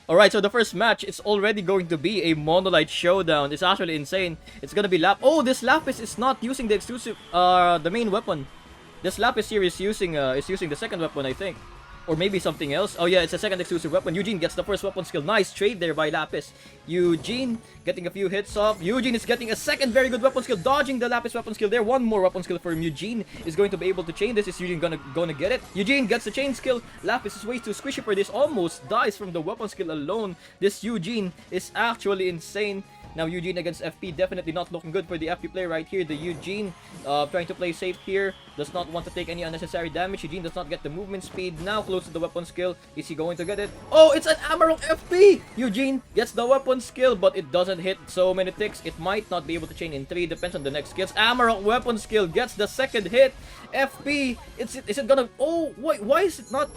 Alright, so the first match, it's already going to be a Monolith showdown. It's actually insane. It's gonna be Oh, this Lapis is not using the exclusive, the main weapon. This Lapis here is using the second weapon, I think. Or maybe something else. Oh yeah, it's a second exclusive weapon. Eugene gets the first weapon skill. Nice trade there by Lapis. Eugene getting a few hits off. Eugene is getting a second very good weapon skill. Dodging the Lapis weapon skill there. One more weapon skill for Eugene is going to be able to chain this. Is Eugene gonna get it? Eugene gets the chain skill. Lapis is way too squishy for this. Almost dies from the weapon skill alone. This Eugene is actually insane. Now Eugene against FP, definitely not looking good for the FP player right here. The Eugene trying to play safe here, does not want to take any unnecessary damage. Eugene does not get the movement speed, now close to the weapon skill. Is he going to get it? Oh, it's an Amarok FP! Eugene gets the weapon skill, but it doesn't hit so many ticks. It might not be able to chain in 3, depends on the next skills. Amarok weapon skill gets the second hit. FP, is it gonna... Oh, why is it not...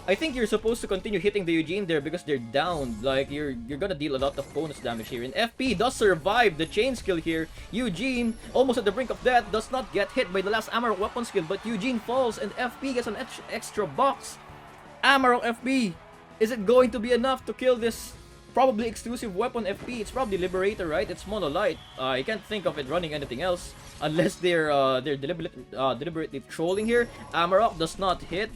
I think you're supposed to continue hitting the Eugene there because they're down. Like, you're gonna deal a lot of bonus damage here. And FP does survive the chain skill here. Eugene, almost at the brink of death, does not get hit by the last Amarok weapon skill. But Eugene falls and FP gets an extra box. Amarok FP, is it going to be enough to kill this probably exclusive weapon FP? It's probably Liberator, right? It's Monolith. I can't think of it running anything else. Unless they're deliberately trolling here. Amarok does not hit.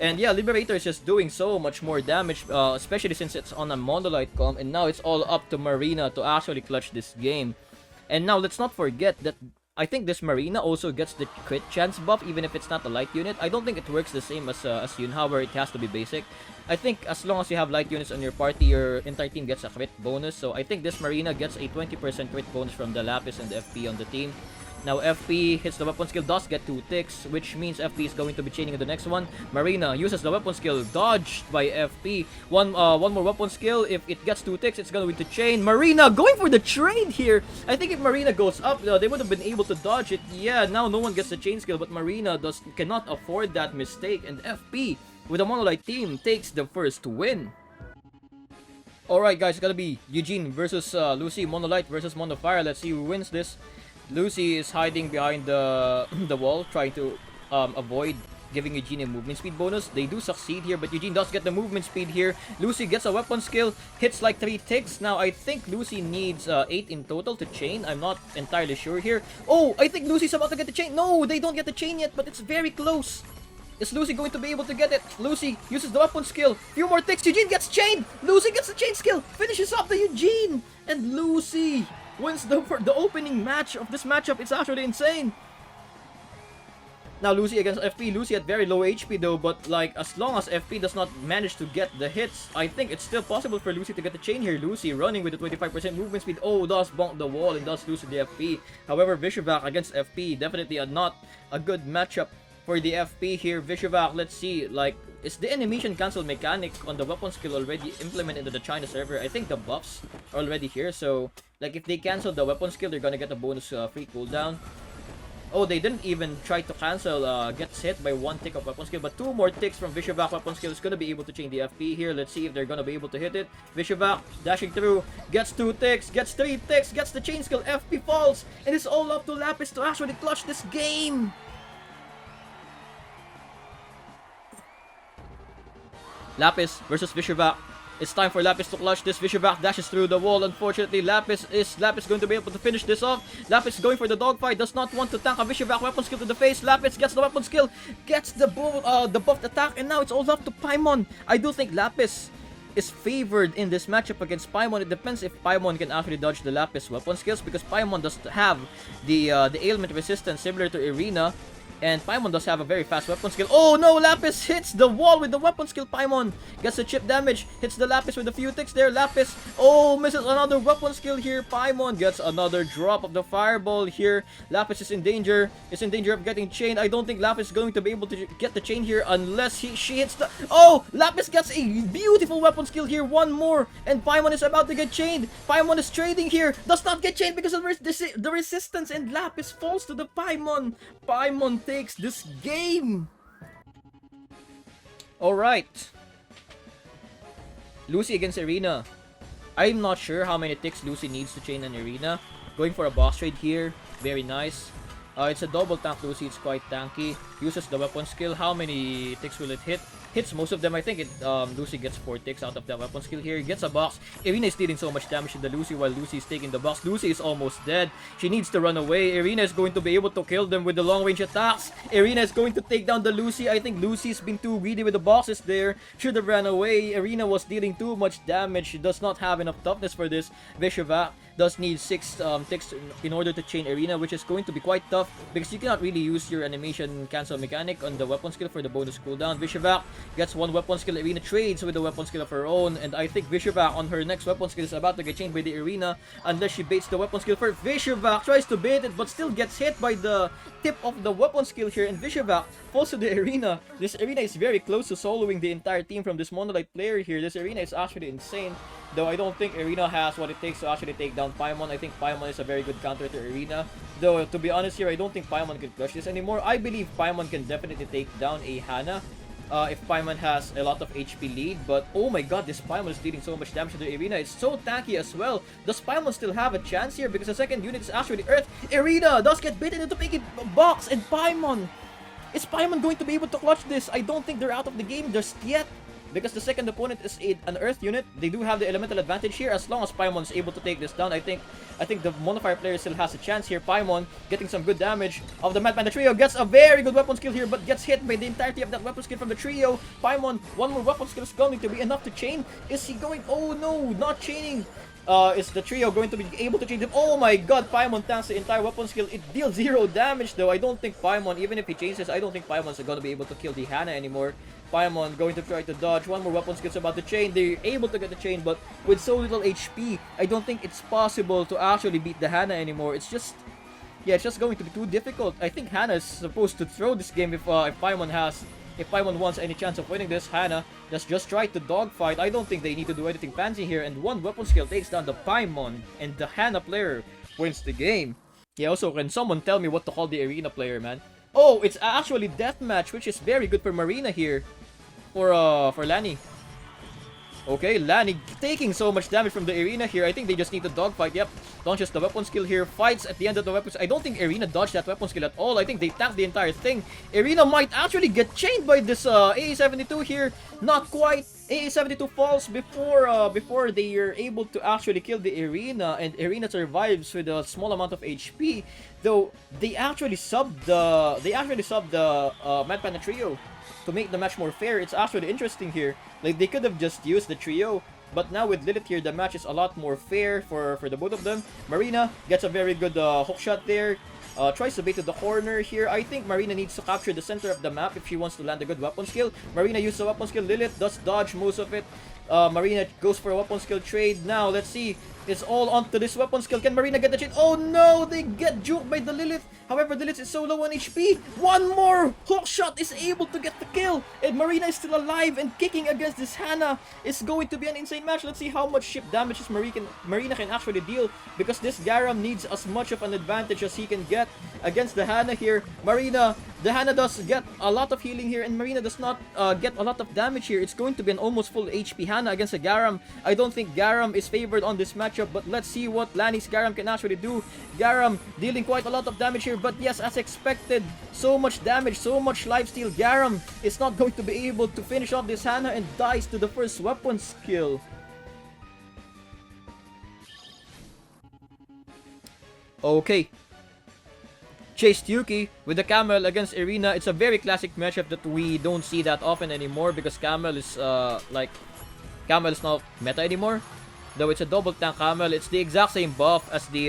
And yeah, Liberator is just doing so much more damage, especially since it's on a Monolith comp, and now it's all up to Marina to actually clutch this game. And now let's not forget that I think this Marina also gets the crit chance buff, even if it's not a light unit. I don't think it works the same as Yunha, where it has to be basic. I think as long as you have light units on your party, your entire team gets a crit bonus. So I think this Marina gets a 20% crit bonus from the Lapis and the FP on the team. Now FP hits the weapon skill, does get 2 ticks, which means FP is going to be chaining the next one. Marina uses the weapon skill, dodged by FP. One more weapon skill, if it gets 2 ticks, it's going to chain. Marina going for the trade here! I think if Marina goes up, they would have been able to dodge it. Yeah, now no one gets the chain skill, but Marina cannot afford that mistake. And FP, with a Monolith team, takes the first win. Alright guys, it's gonna be Eugene versus Lucy, Monolith versus Monofire. Let's see who wins this. Lucy is hiding behind the wall, trying to avoid giving Eugene a movement speed bonus. They do succeed here, but Eugene does get the movement speed here. Lucy gets a weapon skill, hits like 3 ticks. Now, I think Lucy needs 8 in total to chain. I'm not entirely sure here. Oh, I think Lucy's about to get the chain. No, they don't get the chain yet, but it's very close. Is Lucy going to be able to get it? Lucy uses the weapon skill. Few more ticks. Eugene gets chained. Lucy gets the chain skill. Finishes up the Eugene. And Lucy wins the opening match of this matchup. It's actually insane. Now Lucy against FP. Lucy at very low HP though, but like as long as FP does not manage to get the hits, I think it's still possible for Lucy to get the chain here. Lucy running with a 25% movement speed. Oh, does bonk the wall and does lose to the FP. However, Vishivac against FP, definitely not a good matchup for the FP here. Vishivac, let's see, like, is the animation cancel mechanic on the weapon skill already implemented into the China server? I think the buffs are already here, so like if they cancel the weapon skill, they're gonna get a bonus free cooldown. Oh, they didn't even try to cancel, gets hit by 1 tick of weapon skill, but 2 more ticks from Vishivac weapon skill is gonna be able to chain the FP here. Let's see if they're gonna be able to hit it. Vishivac dashing through, gets 2 ticks, gets 3 ticks, gets the chain skill, FP falls, and it's all up to Lapis to actually clutch this game. Lapis versus Vishivac. It's time for Lapis to clutch this. Vishivac dashes through the wall. Unfortunately, Lapis going to be able to finish this off? Lapis going for the dogfight. Does not want to tank a Vishivac weapon skill to the face. Lapis gets the weapon skill, gets the buffed attack, and now it's all up to Paimon. I do think Lapis is favored in this matchup against Paimon. It depends if Paimon can actually dodge the Lapis weapon skills, because Paimon does have the ailment resistance similar to Irina. And Paimon does have a very fast weapon skill. Oh no, Lapis hits the wall with the weapon skill. Paimon gets the chip damage, hits the Lapis with a few ticks there. Lapis, oh, misses another weapon skill here. Paimon gets another drop of the fireball here. Lapis is in danger of getting chained. I don't think Lapis is going to be able to get the chain here unless she hits the... Oh, Lapis gets a beautiful weapon skill here. 1 more, and Paimon is about to get chained. Paimon is trading here, does not get chained because of the resistance, and Lapis falls to the Paimon. Paimon takes this game. Alright. Lucy against Irina. I'm not sure how many ticks Lucy needs to chain an Irina. Going for a boss trade here. Very nice. It's a double tank Lucy. It's quite tanky. Uses the weapon skill. How many ticks will it hit? hits most of them. I think Lucy gets 4 ticks out of that weapon skill here. Gets a box. Irina is dealing so much damage to the Lucy while Lucy is taking the box. Lucy is almost dead. She needs to run away. Irina is going to be able to kill them with the long range attacks. Irina is going to take down the Lucy. I think Lucy's been too greedy with the boxes there. Should have ran away. Irina was dealing too much damage. She does not have enough toughness for this. Vishvac does need 6 ticks in order to chain Irina, which is going to be quite tough because you cannot really use your animation cancel mechanic on the weapon skill for the bonus cooldown. Vishvac gets 1 weapon skill. Irina trades with the weapon skill of her own, and I think Vishvac on her next weapon skill is about to get chained by the Irina unless she baits the weapon skill first. Vishvac tries to bait it but still gets hit by the tip of the weapon skill here, and Vishvac falls to the Irina. This Irina is very close to soloing the entire team from this Monolith player here. This Irina is actually insane, though I don't think Irina has what it takes to actually take down Paimon. I think Paimon is a very good counter to Irina, though to be honest here, I don't think Paimon can clutch this anymore. I believe Paimon can definitely take down a Hana if Paimon has a lot of HP lead, but oh my god, this Paimon is dealing so much damage to the Irina. It's so tanky as well. Does Paimon still have a chance here? Because the second unit is actually Earth. Irina does get bitten into making box, and Paimon. Is Paimon going to be able to clutch this? I don't think they're out of the game just yet, because the second opponent is an Earth unit. They do have the elemental advantage here. As long as Paimon is able to take this down, I think the Monofire player still has a chance here. Paimon getting some good damage of the Madman. The trio gets a very good weapon skill here, but gets hit by the entirety of that weapon skill from the trio. Paimon, 1 more weapon skill is going to be enough to chain. Is he going? Oh no, not chaining. Is the trio going to be able to change him? Oh my god, Paimon tanks the entire weapon skill. It deals 0 damage though. I don't think Paimon, even if he changes, I don't think Paimon's going to be able to kill the Hana anymore. Paimon going to try to dodge. 1 more weapon skill's about to chain. They're able to get the chain, but with so little HP, I don't think it's possible to actually beat the Hana anymore. It's just, yeah, it's just going to be too difficult. I think Hana is supposed to throw this game if Paimon wants any chance of winning this. Hana just try to dogfight. I don't think they need to do anything fancy here, and 1 weapon skill takes down the Paimon, and the Hana player wins the game. Yeah, also, can someone tell me what to call the Arena player, man? Oh, it's actually Deathmatch, which is very good for Marina here. For Lani. Okay, Lani taking so much damage from the Arena here. I think they just need to dogfight. Yep, launches the weapon skill here. Fights at the end of the weapon. I don't think Arena dodged that weapon skill at all. I think they tanked the entire thing. Arena might actually get chained by this AA-72 here. Not quite. AA-72 falls before they are able to actually kill the Arena, and Arena survives with a small amount of HP. Though they actually subbed the Mad Panda trio to make the match more fair. It's actually interesting here. Like, they could have just used the trio, but now with Lilith here, the match is a lot more fair for the both of them. Marina gets a very good hook shot there. Tries to bait to the corner here. I think Marina needs to capture the center of the map if she wants to land a good weapon skill. Marina uses a weapon skill. Lilith does dodge most of it. Marina goes for a weapon skill trade. Now, let's see. It's all onto this weapon skill. Can Marina get the chain? Oh no! They get juked by the Lilith. However, Lilith is so low on HP. 1 more hook shot is able to get the kill. And Marina is still alive and kicking against this Hana. It's going to be an insane match. Let's see how much ship damages Marina can actually deal, because this Garam needs as much of an advantage as he can get against the Hana here. The Hana does get a lot of healing here, and Marina does not get a lot of damage here. It's going to be an almost full HP Hana against a Garam. I don't think Garam is favored on this matchup, but let's see what Lani's Garam can actually do. Garam dealing quite a lot of damage here, but yes, as expected, so much damage, so much lifesteal. Garam is not going to be able to finish off this Hana and dies to the first weapon skill. Okay. Chase Yuki with the Camel against Irina. It's a very classic matchup that we don't see that often anymore, because Camel is Camel is not meta anymore. Though it's a double tank Camel, it's the exact same buff as the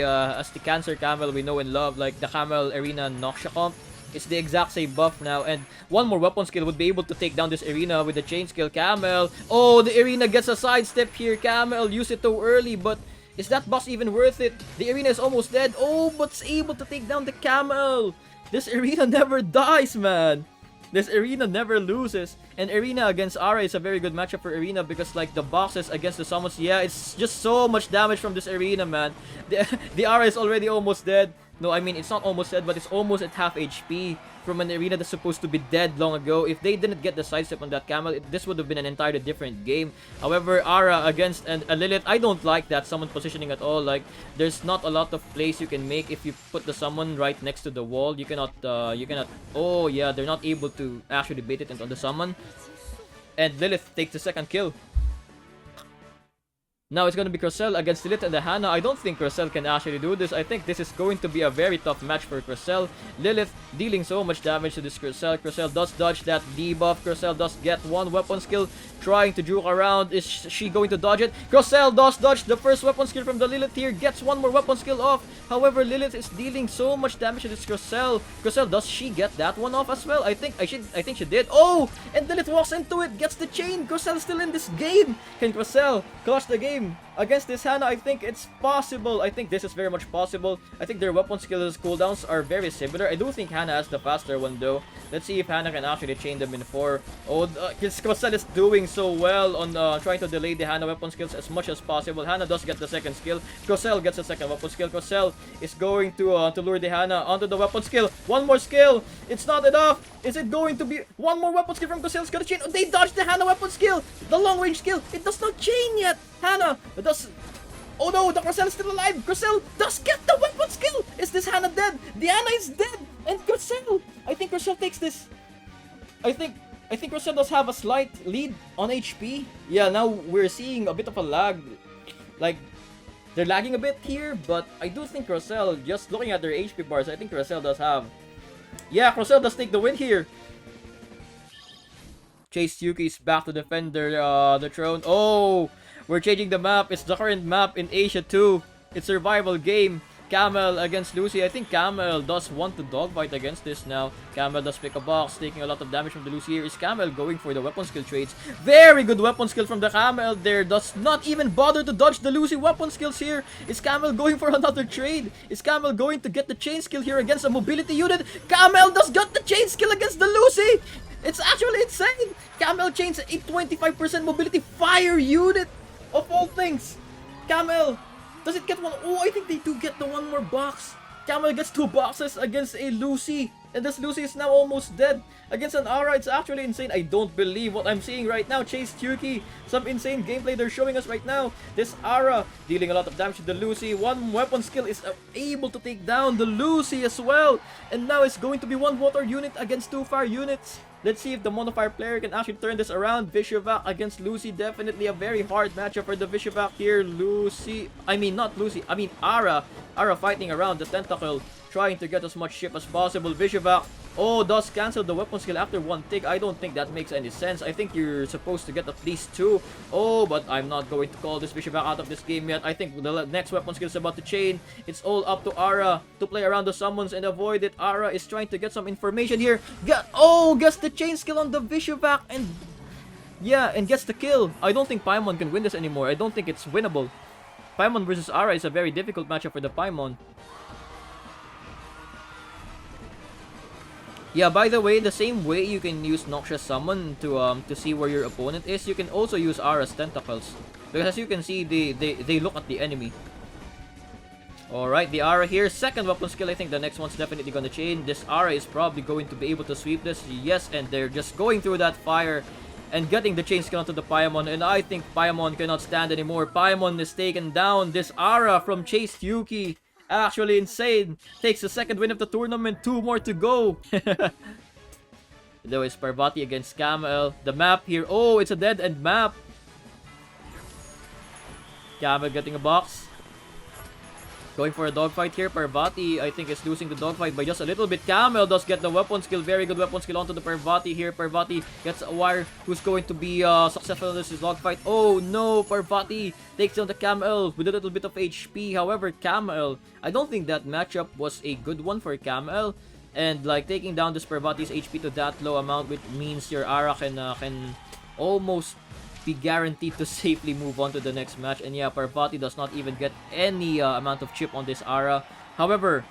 Cancer Camel we know and love, like the Camel Arena Noxia comp. It's the exact same buff now, and 1 more weapon skill would be able to take down this Arena with the chain skill. Camel. Oh, the Arena gets a sidestep here. Camel used it too early, but is that boss even worth it? The Arena is almost dead. Oh, but it's able to take down the Camel. This Arena never dies, man. This Arena never loses. And Arena against Ara is a very good matchup for Arena, because like the boxes against the summons, yeah, it's just so much damage from this Arena, man. The Ara is already almost dead. No, I mean, it's not almost dead, but it's almost at half HP from an Arena that's supposed to be dead long ago. If they didn't get the sidestep on that Camel, this would have been an entirely different game. However, Ara against a Lilith, I don't like that summon positioning at all. Like, there's not a lot of plays you can make if you put the summon right next to the wall. You cannot, oh yeah, they're not able to actually bait it into the summon. And Lilith takes the second kill. Now it's going to be Crocell against Lilith and the Hannah. I don't think Crocell can actually do this. I think this is going to be a very tough match for Crocell. Lilith dealing so much damage to this Crocell. Crocell does dodge that debuff. Crocell does get one weapon skill, trying to juke around. Is she going to dodge it? Crocell does dodge the first weapon skill from the Lilith here. Gets one more weapon skill off. However, Lilith is dealing so much damage to this Crocell. Crocell, does she get that one off as well? I think she did. Oh! And Lilith walks into it. Gets the chain. Crocell is still in this game. Can Crocell clutch the game against this Hannah? I think it's possible. I think this is very much possible. I think their weapon skills cooldowns are very similar. I do think Hannah has the faster one though. Let's see if Hannah can actually chain them in 4. Oh, Crocell is doing so well on trying to delay the Hannah weapon skills as much as possible. Hannah does get the second skill. Crocell gets the second weapon skill. Crocell is going to lure the Hannah onto the weapon skill. One more skill. It's not enough. Is it going to be one more weapon skill from Crocell? It's gonna chain. Oh, they dodged the Hannah weapon skill. The long range skill. It does not chain yet. Hannah does. Oh no, the Crocell is still alive. Crocell does get the weapon skill. Is this Hannah dead? The Hannah is dead. And Crocell, I think Crocell takes this. I think Crocell does have a slight lead on HP. Yeah, now we're seeing a bit of a lag. Like, they're lagging a bit here, but I do think Crocell, just looking at their HP bars, I think Crocell does have. Yeah, Crocell does take the win here. Chase Yuki's back to defend the throne. Oh, we're changing the map. It's the current map in Asia 2. It's survival game. Camel against Lucy. I think Camel does want to dogfight against this now. Camel does pick a box, taking a lot of damage from the Lucy here. Is Camel going for the weapon skill trades? Very good weapon skill from the Camel there. Does not even bother to dodge the Lucy weapon skills here. Is Camel going for another trade? Is Camel going to get the chain skill here against a mobility unit? Camel does get the chain skill against the Lucy. It's actually insane. Camel chains a 25% mobility fire unit. Of all things. Camel. Does it get one? Oh, I think they do get the one more box. Camel gets 2 boxes against a Lucy. And this Lucy is now almost dead. Against an Aura, it's actually insane. I don't believe what I'm seeing right now. Chase Yuki. Some insane gameplay they're showing us right now. This Aura dealing a lot of damage to the Lucy. One weapon skill is able to take down the Lucy as well. And now it's going to be 1 water unit against 2 fire units. Let's see if the Monofire player can actually turn this around. Vishivac against Lucy. Definitely a very hard matchup for the Vishivac here. Aura. Aura fighting around the tentacle. Trying to get as much ship as possible. Vishivac, oh, does cancel the weapon skill after 1 tick. I don't think that makes any sense. I think you're supposed to get at least 2. Oh, but I'm not going to call this Vishivac out of this game yet. I think the next weapon skill is about to chain. It's all up to Aura to play around the summons and avoid it. Aura is trying to get some information here. Gets the chain skill on the Vishivac and gets the kill. I don't think Paimon can win this anymore. I don't think it's winnable. Paimon versus Aura is a very difficult matchup for the Paimon. Yeah, by the way, the same way you can use Noxious Summon to see where your opponent is, you can also use Aura's Tentacles. Because as you can see, they look at the enemy. Alright, the Aura here. Second weapon skill, I think the next one's definitely gonna chain. This Aura is probably going to be able to sweep this. Yes, and they're just going through that fire and getting the chain skill onto the Paimon. And I think Paimon cannot stand anymore. Paimon is taken down. This Aura from Chase Yuki. Actually insane. Takes the second win of the tournament. 2 more to go. There is Parvati against Camel. The map here. Oh, it's a dead-end map. Camel getting a box. Going for a dogfight here. Parvati, I think, is losing the dogfight by just a little bit. Camel does get the weapon skill. Very good weapon skill onto the Parvati here. Parvati gets a wire. Who's going to be successful in this dogfight? Oh no, Parvati takes down the Camel with a little bit of HP. However, Camel, I don't think that matchup was a good one for Camel. And like taking down this Parvati's HP to that low amount, which means your Aura can almost be guaranteed to safely move on to the next match. And yeah, Parvati does not even get any amount of chip on this Aura. However,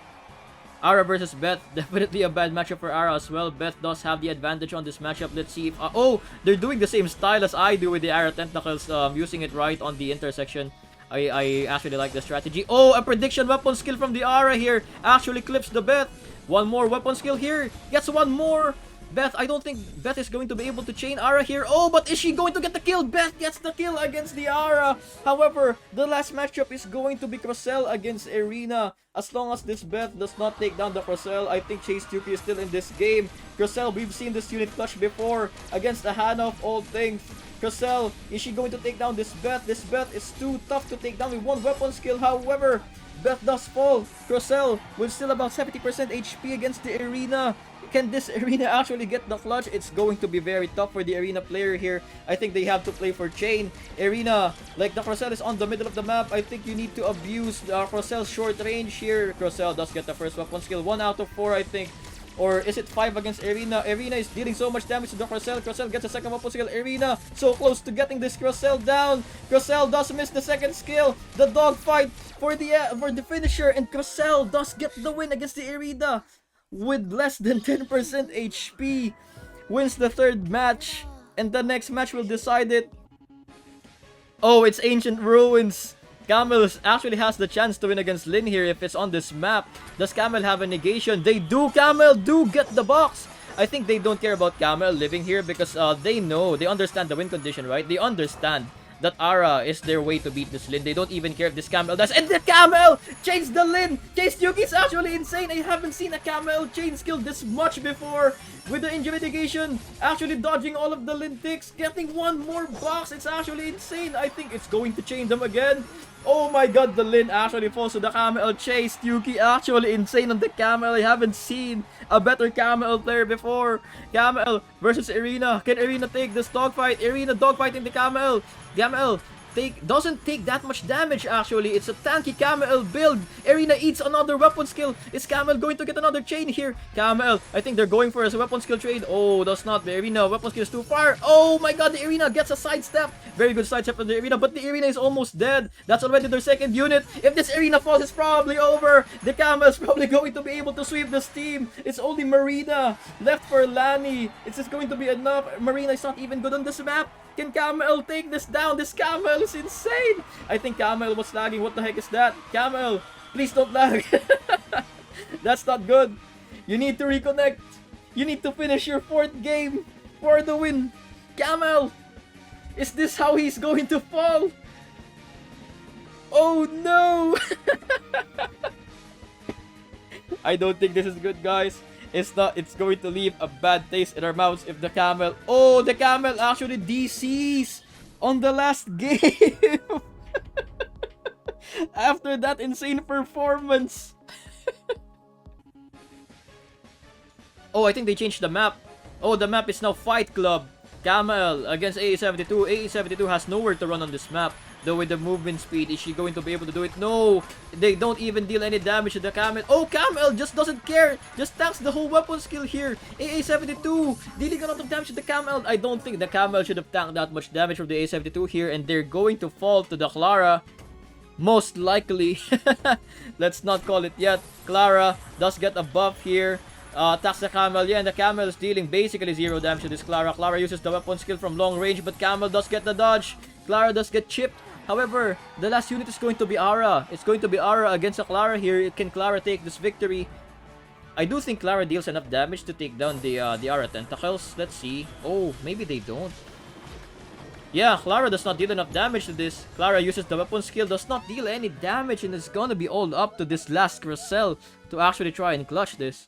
Aura versus Beth, definitely a bad matchup for Aura as well. Beth does have the advantage on this matchup. Let's see if... oh, they're doing the same style as I do with the Aura Tentacles, using it right on the intersection. I actually like the strategy. Oh, a prediction weapon skill from the Aura here actually clips the Beth. One more weapon skill here. Gets one more. Beth, I don't think Beth is going to be able to chain Ara here. Oh, but is she going to get the kill? Beth gets the kill against the Ara. However, the last matchup is going to be Crocell against Irina. As long as this Beth does not take down the Crocell, I think Chase Yuki is still in this game. Crocell, we've seen this unit clutch before against the Hana of all things. Crocell, is she going to take down this Beth? This Beth is too tough to take down with one weapon skill. However, Beth does fall. Crocell with still about 70% HP against the Irina. Can this Arena actually get the clutch? It's going to be very tough for the Arena player here. I think they have to play for chain. Arena, like the Crocell is on the middle of the map. I think you need to abuse the Crocell's short range here. Crocell does get the first weapon skill. 1 out of 4, I think. Or is it 5 against Arena? Arena is dealing so much damage to the Crocell. Crocell gets a second weapon skill. Arena so close to getting this Crocell down. Crocell does miss the second skill. The dogfight for the finisher. And Crocell does get the win against the Arena. With less than 10% HP, wins the third match, and the next match will decide it. Oh, it's Ancient Ruins. Camel actually has the chance to win against Lin here if it's on this map. Does Camel have a negation? They do. Camel do get the box. I think they don't care about Camel living here because they understand the win condition, right? They understand that Ara is their way to beat this Lin. They don't even care if this Camel does. And the Camel chains the Lin! Chase Yuki is actually insane. I haven't seen a Camel chain skill this much before. With the injury mitigation, actually dodging all of the Lin ticks, getting one more box. It's actually insane. I think it's going to chain them again. Oh my god, the Lin actually falls to the Camel. Chase Yuki actually insane on the Camel. I haven't seen a better Camel player before. Camel versus Irina. Can Irina take this dogfight? Irina dogfighting the Camel. Camel doesn't take that much damage actually. It's a tanky Camel build. Irina eats another weapon skill. Is Camel going to get another chain here? Camel, I think they're going for a weapon skill trade. Oh, that's not the Irina. Weapon skill is too far. Oh my god, the Irina gets a sidestep. Very good sidestep from the Irina, but the Irina is almost dead. That's already their second unit. If this Irina falls, it's probably over. The Camel is probably going to be able to sweep this team. It's only Marina left for Lani. It's just going to be enough. Marina is not even good on this map. Can Camel take this down? This Camel is insane. I think Camel was lagging. What the heck is that? Camel, please don't lag. That's not good. You need to reconnect. You need to finish your 4th game for the win. Camel, is this how he's going to fall? Oh no. I don't think this is good, guys. It's not. It's going to leave a bad taste in our mouths if the Camel... Oh, the Camel actually DCs on the last game. After that insane performance. Oh, I think they changed the map. Oh, the map is now Fight Club. Camel against AE72. AE72 has nowhere to run on this map. Though with the movement speed, is she going to be able to do it? No! They don't even deal any damage to the Camel. Oh, Camel just doesn't care! Just tanks the whole weapon skill here! AA72 dealing a lot of damage to the Camel. I don't think the Camel should have tanked that much damage from the AA72 here, and they're going to fall to the Clara. Most likely. Let's not call it yet. Clara does get a buff here. Attacks the Camel. Yeah, and the Camel is dealing basically 0 damage to this Clara. Clara uses the weapon skill from long range, but Camel does get the dodge. Clara does get chipped. However, the last unit is going to be Ara. It's going to be Ara against a Clara here. Can Clara take this victory? I do think Clara deals enough damage to take down the Ara tentacles. Let's see. Oh, maybe they don't. Yeah, Clara does not deal enough damage to this. Clara uses the weapon skill, does not deal any damage, and it's gonna be all up to this last Crocell to actually try and clutch this.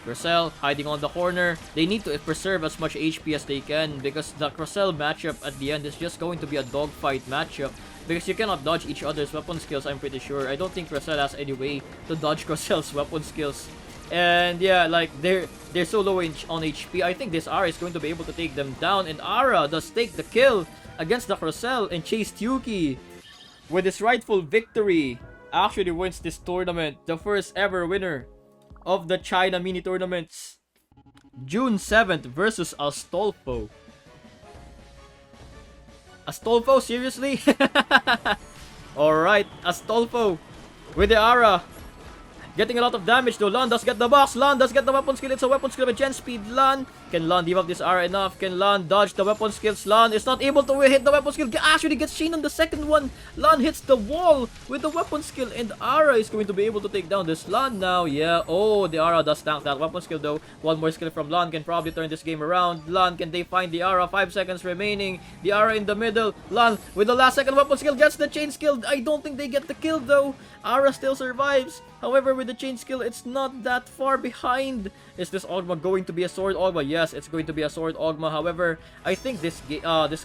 Crocell hiding on the corner. They need to preserve as much HP as they can because the Crocell matchup at the end is just going to be a dogfight matchup because you cannot dodge each other's weapon skills, I'm pretty sure. I don't think Crocell has any way to dodge Crocell's weapon skills. And yeah, like they're so low on HP. I think this Ara is going to be able to take them down, and Ara does take the kill against the Crocell, and Chase Yuki with his rightful victory actually wins this tournament, the first ever winner of the China mini tournaments. June 7th versus Astolfo. Astolfo, seriously? Alright, Astolfo with the Ara. Getting a lot of damage though. Lan does get the box. Lan does get the weapon skill. It's a weapon skill with gen speed. Lan. Can Lan debuff this aura enough? Can Lan dodge the weapon skills? Lan is not able to hit the weapon skill. Actually gets chained on the second one. Lan hits the wall with the weapon skill. And Aura is going to be able to take down this Lan now. Yeah. Oh, the Aura does tank that weapon skill though. One more skill from Lan can probably turn this game around. Lan, can they find the Aura? 5 seconds remaining. The Aura in the middle. Lan with the last second weapon skill gets the chain skill. I don't think they get the kill though. Aura still survives. However, with the chain skill, it's not that far behind. Is this Ogma going to be a sword Ogma? Yes, it's going to be a sword Ogma. However, I think this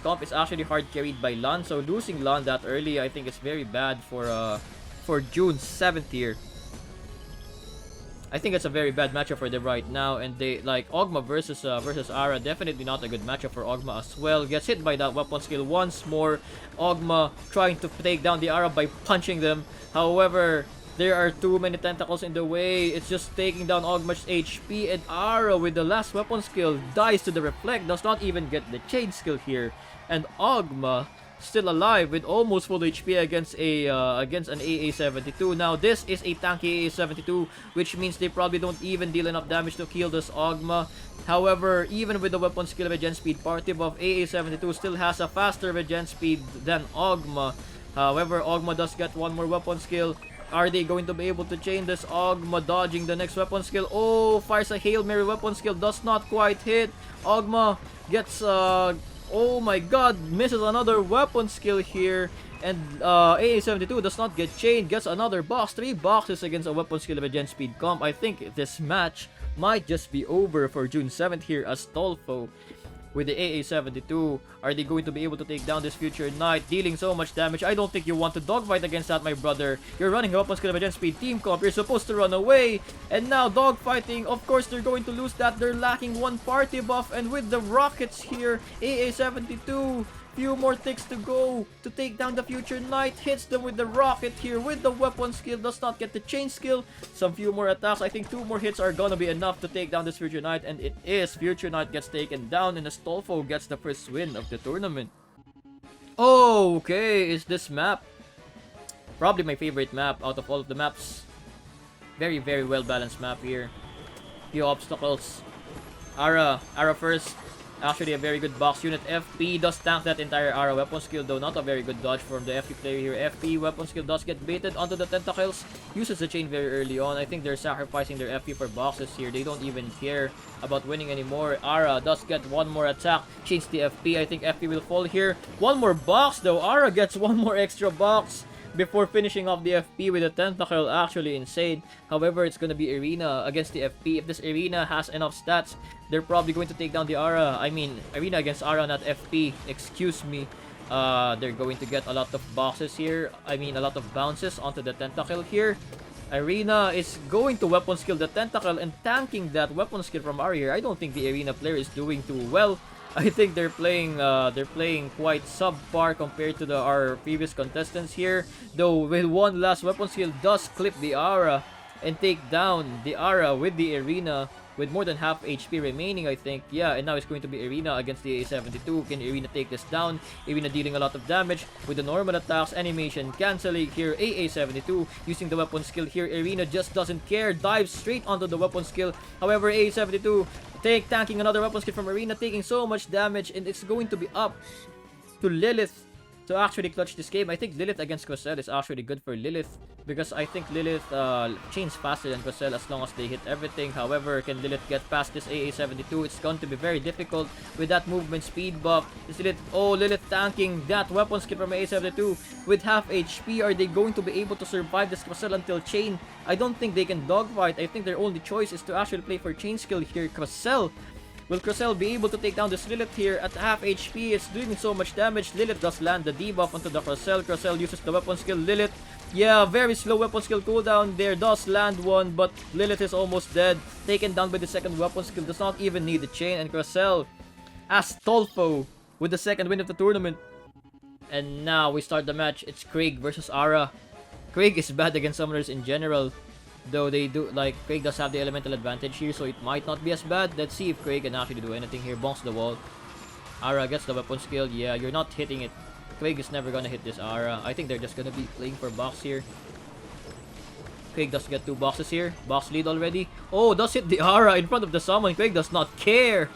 comp is actually hard carried by Lan. So losing Lan that early, I think it's very bad for June 7th here. I think it's a very bad matchup for them right now, and they like Ogma versus Aura, definitely not a good matchup for Ogma as well. Gets hit by that weapon skill once more. Ogma trying to take down the Aura by punching them. However, there are too many tentacles in the way. It's just taking down Ogma's HP, and Aura with the last weapon skill dies to the reflect. Does not even get the chain skill here, and Ogma still alive with almost full HP against an AA-72. Now this is a tanky AA-72, which means they probably don't even deal enough damage to kill this Ogma. However, even with the weapon skill regen speed party buff, AA-72 still has a faster regen speed than Ogma. However, Ogma does get one more weapon skill. Are they going to be able to chain this? Ogma dodging the next weapon skill. Oh, fires a Hail Mary weapon skill. Does not quite hit. Ogma gets oh my god, misses another weapon skill here. And AA-72 does not get chained, gets another box. 3 boxes against a weapon skill of a gen speed comp. I think this match might just be over for June 7th here as Tolfo with the AA-72. Are they going to be able to take down this future knight, dealing so much damage? I don't think you want to dogfight against that, my brother. You're running a weapon skill of a gen speed team comp. You're supposed to run away. And now dogfighting, of course they're going to lose that. They're lacking one party buff, and with the rockets here, AA-72, few more ticks to go to take down the future knight. Hits them with the rocket here with the weapon skill. Does not get the chain skill. Some few more attacks. I think 2 more hits are gonna be enough to take down this future knight, and it is. Future knight gets taken down, and Astolfo gets the first win of the tournament. Okay, is this map probably my favorite map out of all of the maps. Very, very well balanced map here. Few obstacles. Aura first. Actually a very good box unit. FP does tank that entire Aura weapon skill, though not a very good dodge from the FP player here. FP weapon skill does get baited onto the tentacles. Uses the chain very early on. I think they're sacrificing their FP for boxes here. They don't even care about winning anymore. Aura does get one more attack. Chains the FP. I think FP will fall here. One more box though. Aura gets one more extra box before finishing off the FP with a tentacle. Actually insane. However, it's gonna be Arena against the FP. If this Arena has enough stats, they're probably going to take down the Aura. I mean, Arena against Aura, not FP. Excuse me. They're going to get a lot of boxes here. I mean, a lot of bounces onto the tentacle here. Arena is going to weapon skill the tentacle and tanking that weapon skill from Aura here. I don't think the Arena player is doing too well. I think they're playing quite subpar compared to our previous contestants here. Though with one last weapon skill does clip the Aura and take down the Aura with the Arena with more than half HP remaining, I think. Yeah, and now it's going to be Arena against the A72. Can Arena take this down? Arena dealing a lot of damage with the normal attacks, animation cancelling here. AA72 using the weapon skill here. Arena just doesn't care, dives straight onto the weapon skill. However, AA72 tanking another weapon skill from Arena, taking so much damage, and it's going to be up to Lilith to actually clutch this game. I think Lilith against Quasel is actually good for Lilith because I think Lilith chains faster than Quasel as long as they hit everything. However, can Lilith get past this AA72? It's going to be very difficult with that movement speed buff. Is Lilith, Lilith tanking that weapon skill from AA72 with half HP. Are they going to be able to survive this Quasel until chain? I don't think they can dogfight. I think their only choice is to actually play for chain skill here. Quasel, will Crocell be able to take down this Lilith here at half HP? It's doing so much damage. Lilith does land the debuff onto the Crocell. Crocell uses the weapon skill. Lilith, yeah, very slow weapon skill cooldown there. Does land one, but Lilith is almost dead. Taken down by the second weapon skill. Does not even need the chain. And Crocell as Tolfo with the second win of the tournament. And now we start the match. It's Craig versus Aura. Craig is bad against summoners in general, though they do, like, Craig does have the elemental advantage here, so it might not be as bad. Let's see if Craig can actually do anything here. Bonks the wall. Aura gets the weapon skill. Yeah, you're not hitting it. Craig is never gonna hit this Aura. I think they're just gonna be playing for box here. Craig does get 2 boxes here. Box lead already. Oh, does hit the Aura in front of the summon. Craig does not care.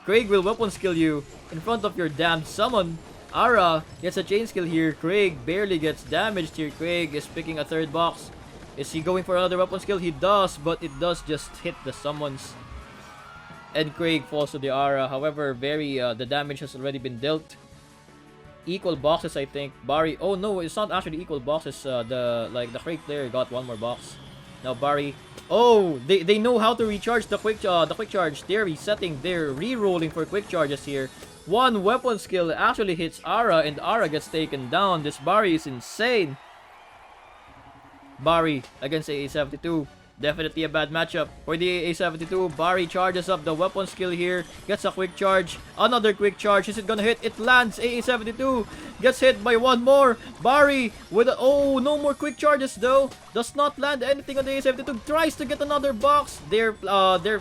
Craig will weapon skill you in front of your damned summon. Aura gets a chain skill here. Craig barely gets damaged here. Craig is picking a 3rd box. Is he going for another weapon skill? He does, but it does just hit the summons. And Craig falls to the Aura. However, the damage has already been dealt. Equal boxes, I think. Barry. Oh no, it's not actually equal boxes. The Craig player got 1 more box. Now Barry. Oh, they know how to recharge the quick charge. They're resetting. They're re-rolling for quick charges here. 1 weapon skill actually hits Aura, and Aura gets taken down. This Barry is insane. Barry against AA72. Definitely a bad matchup for the AA72. Barry charges up the weapon skill here. Gets a quick charge. Another quick charge. Is it gonna hit? It lands. AA72 gets hit by 1 more. Barry with a... Oh, no more quick charges though. Does not land anything on the AA72. Tries to get another box. They're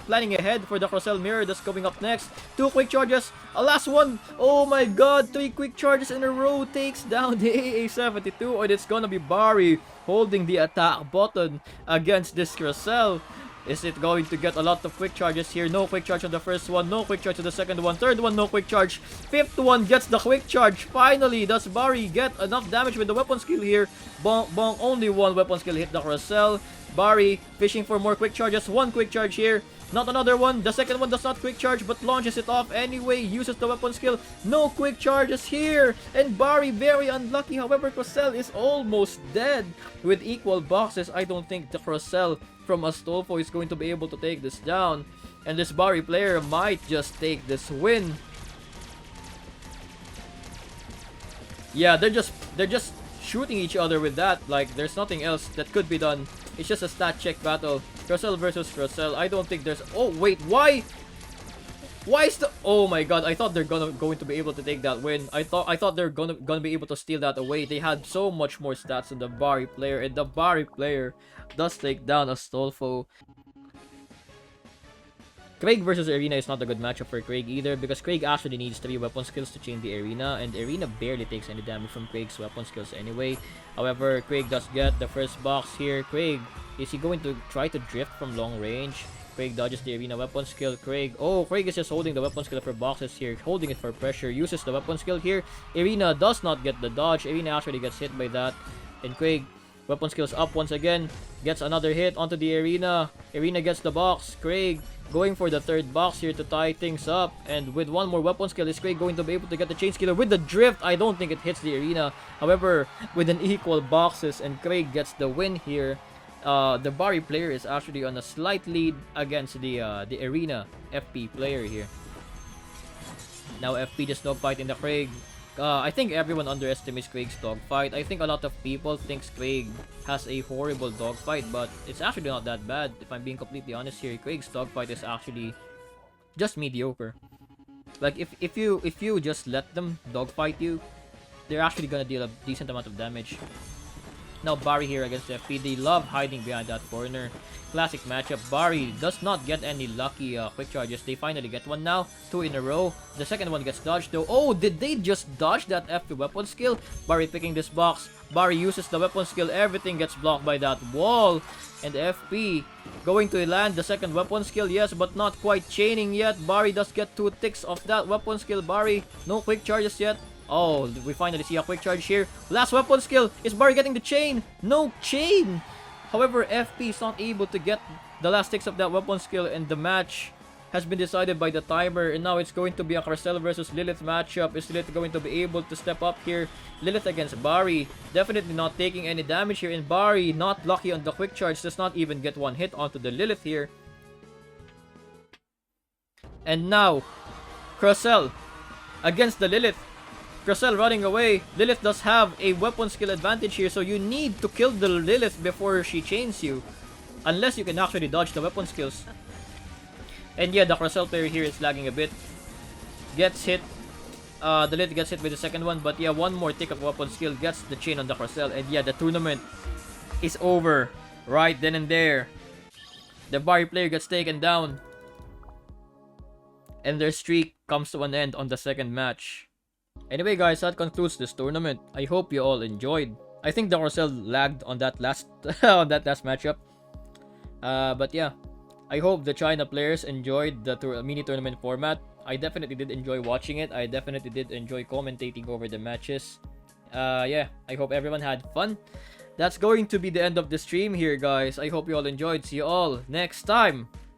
planning ahead for the Crossell Mirror that's coming up next. 2 quick charges. A last one. Oh my god. 3 quick charges in a row takes down the AA72. And it's gonna be Barry holding the attack button against this Crossell. Is it going to get a lot of quick charges here? No quick charge on the first one. No quick charge on the second one. Third one, no quick charge. 5th one gets the quick charge. Finally, does Barry get enough damage with the weapon skill here? Bonk, bonk. Only 1 weapon skill hit the Crossell. Barry fishing for more quick charges. 1 quick charge here. Not another one. The second one does not quick charge, but launches it off anyway. Uses the weapon skill. No quick charges here. And Barry very unlucky. However, Crossell is almost dead. With equal boxes, I don't think the Crossell from Astolfo is going to be able to take this down. And this Barry player might just take this win. Yeah, they're just shooting each other with that. Like, there's nothing else that could be done. It's just a stat check battle. Crossell versus Crossell. I don't think there's... Oh, wait, why? Why is the... Oh my god, I thought they're going to be able to take that win. I thought they're gonna be able to steal that away. They had so much more stats than the Barry player, and the Barry player does take down Astolfo. Craig versus Arena is not a good matchup for Craig either, because Craig actually needs 3 weapon skills to chain the Arena, and Arena barely takes any damage from Craig's weapon skills anyway. However, Craig does get the first box here. Craig, is he going to try to drift from long range? Craig dodges the Arena weapon skill. Craig is just holding the weapon skill for boxes here, holding it for pressure, uses the weapon skill here. Arena does not get the dodge. Arena actually gets hit by that, and Craig, weapon skills up once again, gets another hit onto the Arena. Arena gets the box. Craig going for the 3rd box here to tie things up, and with 1 more weapon skill, is Craig going to be able to get the chain skiller with the drift? I don't think it hits the Arena. However, with an equal boxes, and Craig gets the win here. The Barry player is actually on a slight lead against the Arena FP player here. Now FP just dogfight in the Craig. I think everyone underestimates Craig's dogfight. I think a lot of people think Craig has a horrible dogfight, but it's actually not that bad. If I'm being completely honest here, Craig's dogfight is actually just mediocre. Like, if you just let them dogfight you, they're actually gonna deal a decent amount of damage. Now Barry here against FP. They love hiding behind that corner. Classic matchup. Barry does not get any lucky quick charges. They finally get one now. 2 in a row. The second one gets dodged though. Oh, did they just dodge that FP weapon skill? Barry picking this box. Barry uses the weapon skill. Everything gets blocked by that wall. And FP going to land the second weapon skill. Yes, but not quite chaining yet. Barry does get 2 ticks of that weapon skill. Barry, no quick charges yet. Oh, we finally see a quick charge here. Last weapon skill. Is Barry getting the chain? No chain. However, FP is not able to get the last ticks of that weapon skill, and the match has been decided by the timer. And now it's going to be a Crossell versus Lilith matchup. Is Lilith going to be able to step up here? Lilith against Barry. Definitely not taking any damage here. And Barry, not lucky on the quick charge, does not even get 1 hit onto the Lilith here. And now, Crossell against the Lilith. Crossell running away. Lilith does have a weapon skill advantage here, so you need to kill the Lilith before she chains you. Unless you can actually dodge the weapon skills. And yeah, the Crossell player here is lagging a bit. Gets hit. The Lilith gets hit with the second one, but yeah, 1 more tick of weapon skill gets the chain on the Crossell. And yeah, the tournament is over right then and there. The Barry player gets taken down. And their streak comes to an end on the second match. Anyway guys, that concludes this tournament. I hope you all enjoyed. I think the Orcel lagged on that last on that last matchup. But yeah, I hope the China players enjoyed the mini tournament format. I definitely did enjoy watching it. I definitely did enjoy commentating over the matches. Yeah, I hope everyone had fun. That's going to be the end of the stream here, guys. I hope you all enjoyed. See you all next time.